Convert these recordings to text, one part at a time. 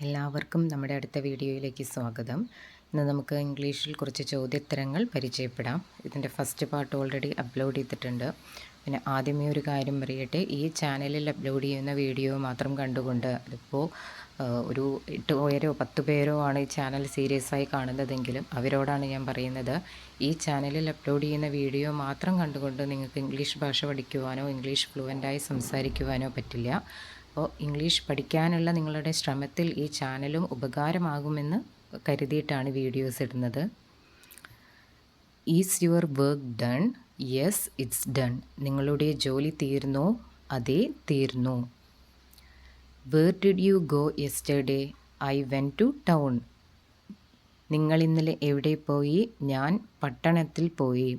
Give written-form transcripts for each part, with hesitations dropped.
എല്ലാവർക്കും നമ്മുടെ അടുത്ത വീഡിയോയിലേക്ക് സ്വാഗതം. ഇന്ന് നമുക്ക് ഇംഗ്ലീഷിൽ കുറച്ച് ചോദ്യോത്തരങ്ങൾ പരിചയപ്പെടാം. ഇതിൻ്റെ ഫസ്റ്റ് പാർട്ട് ഓൾറെഡി അപ്ലോഡ് ചെയ്തിട്ടുണ്ട്. പിന്നെ ആദ്യമേ ഒരു കാര്യം പറയട്ടെ, ഈ ചാനലിൽ അപ്ലോഡ് ചെയ്യുന്ന വീഡിയോ മാത്രം കണ്ടുകൊണ്ട് അതിപ്പോൾ ഒരു 8 പേരോ 10 പേരോ ആണ് ഈ ചാനൽ സീരിയസ് ആയി കാണുന്നതെങ്കിലും അവരോടാണ് ഞാൻ പറയുന്നത്, ഈ ചാനലിൽ അപ്ലോഡ് ചെയ്യുന്ന വീഡിയോ മാത്രം കണ്ടുകൊണ്ട് നിങ്ങൾക്ക് ഇംഗ്ലീഷ് ഭാഷ പഠിക്കുവാനോ ഇംഗ്ലീഷ് ഫ്ലുവൻ്റായി സംസാരിക്കുവാനോ പറ്റില്ല. അപ്പോൾ ഇംഗ്ലീഷ് പഠിക്കാനുള്ള നിങ്ങളുടെ ശ്രമത്തിൽ ഈ ചാനലും ഉപകാരമാകുമെന്ന് കരുതിയിട്ടാണ് വീഡിയോസ് ഇടുന്നത്. Is your work done? Yes, it's done. നിങ്ങളുടെ ജോലി തീർന്നോ? അതെ, തീർന്നു. Where did you go yesterday? I went to town. നിങ്ങൾ ഇന്നലെ എവിടെ പോയി? ഞാൻ പട്ടണത്തിൽ പോയി.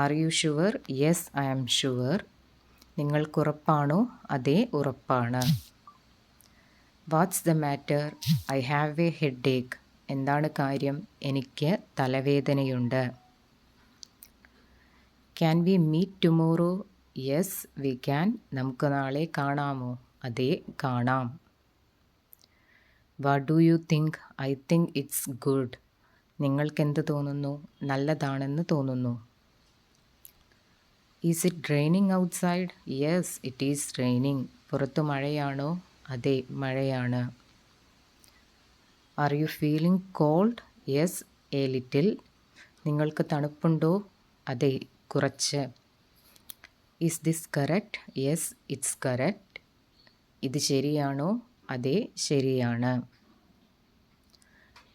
Are you sure? Yes, I am sure. നിങ്ങൾക്കുറപ്പാണോ? അതെ, ഉറപ്പാണ്. What's the matter? I have a headache. എന്താണ് കാര്യം? എനിക്ക് തലവേദനയുണ്ട്. Can we meet tomorrow? Yes, we can. നമുക്ക് നാളെ കാണാമോ? അതെ, കാണാം. What do you think? I think it's good. നിങ്ങൾക്കെന്ത് തോന്നുന്നു? നല്ലതാണെന്ന് തോന്നുന്നു. Is it raining outside? Yes, it is raining. പുറത്ത് മഴയാണോ? അതെ, മഴയാണ്. Are you feeling cold? Yes, a little. നിങ്ങൾക്ക് തണുപ്പുണ്ടോ? അതെ, കുറച്ച്. Is this correct? Yes, it's correct. ഇത് ശരിയാണോ? അതെ, ശരിയാണ്.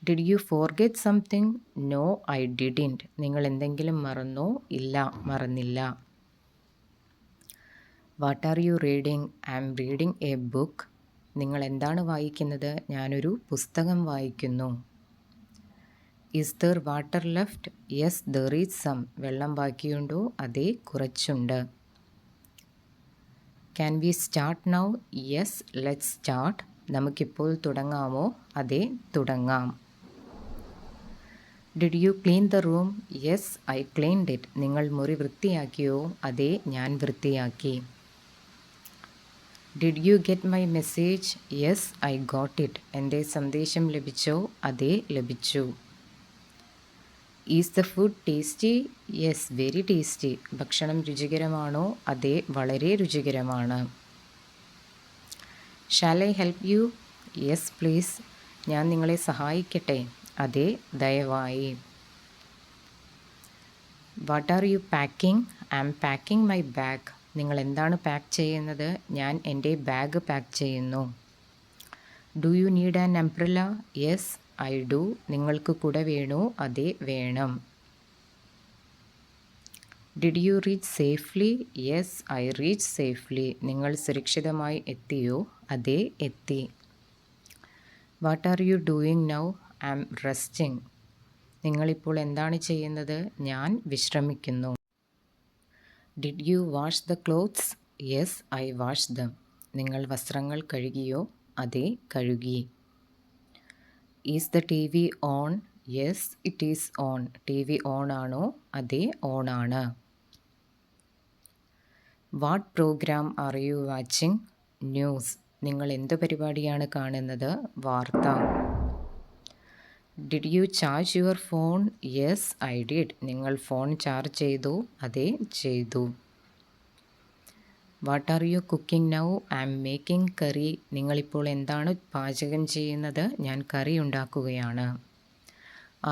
Did you forget something? No, I didn't. നിങ്ങൾ എന്തെങ്കിലും മറന്നോ? ഇല്ല, മറന്നില്ല. What are you reading? I am reading a book. നിങ്ങൾ എന്താണ് വായിക്കുന്നത്? ഞാനൊരു പുസ്തകം വായിക്കുന്നു. Is there water left? Yes, there is some. വെള്ളം ബാക്കിയുണ്ടോ? അതെ, കുറച്ചുണ്ട്. Can we start now? Yes, let's start. നമുക്കിപ്പോൾ തുടങ്ങാമോ? അതെ, തുടങ്ങാം. Did you clean the room? Yes, I cleaned it. നിങ്ങൾ മുറി വൃത്തിയാക്കിയോ? അതെ, ഞാൻ വൃത്തിയാക്കി. Did you get my message? Yes, I got it. എൻ്റെ സന്ദേശം ലഭിച്ചോ? അതെ, ലഭിച്ചു. Is the food tasty? Yes, very tasty. ഭക്ഷണം രുചികരമാണോ? അതെ, വളരെ രുചികരമാണ്. Shall I help you? Yes, please. ഞാൻ നിങ്ങളെ സഹായിക്കട്ടെ? അതെ, ദയവായി. What are you packing? I am packing my bag. നിങ്ങൾ എന്താണ് പാക്ക് ചെയ്യുന്നത്? ഞാൻ എൻ്റെ ബാഗ് പാക്ക് ചെയ്യുന്നു. Do you need an umbrella? Yes, I do. നിങ്ങൾക്ക് കുട വേണോ? അതെ, വേണം. Did you reach safely? Yes, I reach safely. നിങ്ങൾ സുരക്ഷിതമായി എത്തിയോ? അതെ, എത്തി. What are you doing now? I am resting. നിങ്ങളിപ്പോൾ എന്താണ് ചെയ്യുന്നത്? ഞാൻ വിശ്രമിക്കുന്നു. Did you wash the clothes? Yes, I wash them. നിങ്ങൾ വസ്ത്രങ്ങൾ കഴുകിയോ? അതെ, കഴുകി. Is the TV on? Yes, it is on. TV on ആണോ? അതെ, ഓൺ ആണ്. What program are you watching? News. നിങ്ങൾ എന്ത് പരിപാടിയാണ് കാണുന്നത്? വാർത്ത. Did you charge your phone? Yes, I did. നിങ്ങൾ ഫോൺ ചാർജ് ചെയ്തു? അതെ, ചെയ്തു. What are you cooking now? I am making curry. നിങ്ങളിപ്പോൾ എന്താണ് പാചകം ചെയ്യുന്നത്? ഞാൻ കറി ഉണ്ടാക്കുകയാണ്.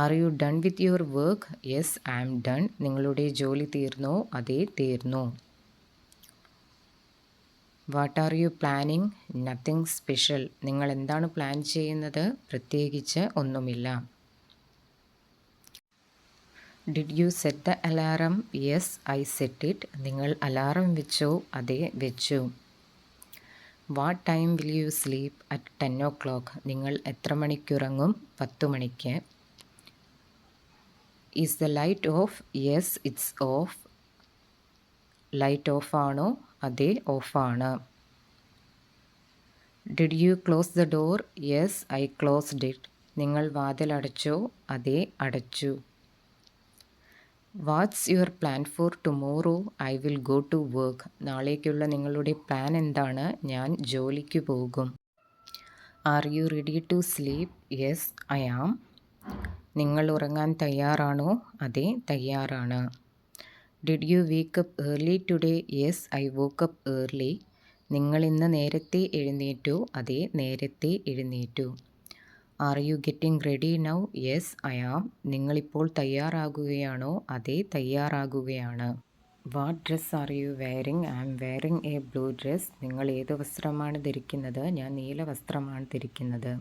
Are you done with your work? Yes, I am done. നിങ്ങളുടെ ജോലി തീർന്നോ? അതെ, തീർന്നു. What are U planning? Nothing special. നിങ്ങൾ എന്താണ് പ്ലാൻ ചെയ്യുന്നത്? പ്രത്യേകിച്ച് ഒന്നുമില്ല. Did you set the alarm? Yes, I set it. നിങ്ങൾ അലാറം വെച്ചോ? അതെ, വെച്ചു. What time will you sleep? At 10 o'clock. നിങ്ങൾ എത്ര മണിക്കുറങ്ങും? 10 മണിക്ക്. Is the light of? Yes, it's of. Light of ആണോ? അതെ, ഓഫാണ്. Did you close the door? Yes, I closed it. നിങ്ങൾ വാതിൽ അടച്ചോ? അതെ, അടച്ചു. What's your plan for tomorrow? I will go to work. നാളേക്കുള്ള നിങ്ങളുടെ പ്ലാൻ എന്താണ്? ഞാൻ ജോലിക്ക് പോകും. Are you ready to sleep? Yes I am. നിങ്ങൾ ഉറങ്ങാൻ തയ്യാറാണോ? അതെ, തയ്യാറാണ്. Did you wake up early today? Yes I woke up early. നിങ്ങൾ ഇന്ന് നേരത്തെ എഴുന്നേറ്റു? അതെ, നേരത്തെ എഴുന്നേറ്റു. Are you getting ready now? Yes I am. നിങ്ങളിപ്പോൾ തയ്യാറാകുകയാണോ? അതെ, തയ്യാറാകുകയാണ്. What dress are you wearing? I am wearing A blue dress. നിങ്ങൾ ഏത് വസ്ത്രമാണ് ധരിക്കുന്നത്? ഞാൻ നീല വസ്ത്രമാണ് ധരിക്കുന്നത്.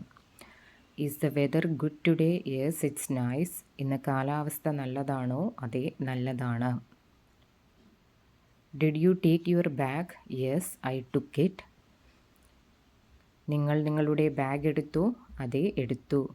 Is the weather good today? Yes it's nice. ഇന്ന് കാലാവസ്ഥ നല്ലതാണോ? അതെ, നല്ലതാണ്. Did you take your bag? Yes I took it. നിങ്ങൾ നിങ്ങളുടെ ബാഗ് എടുത്തു? അതെ, എടുത്തു.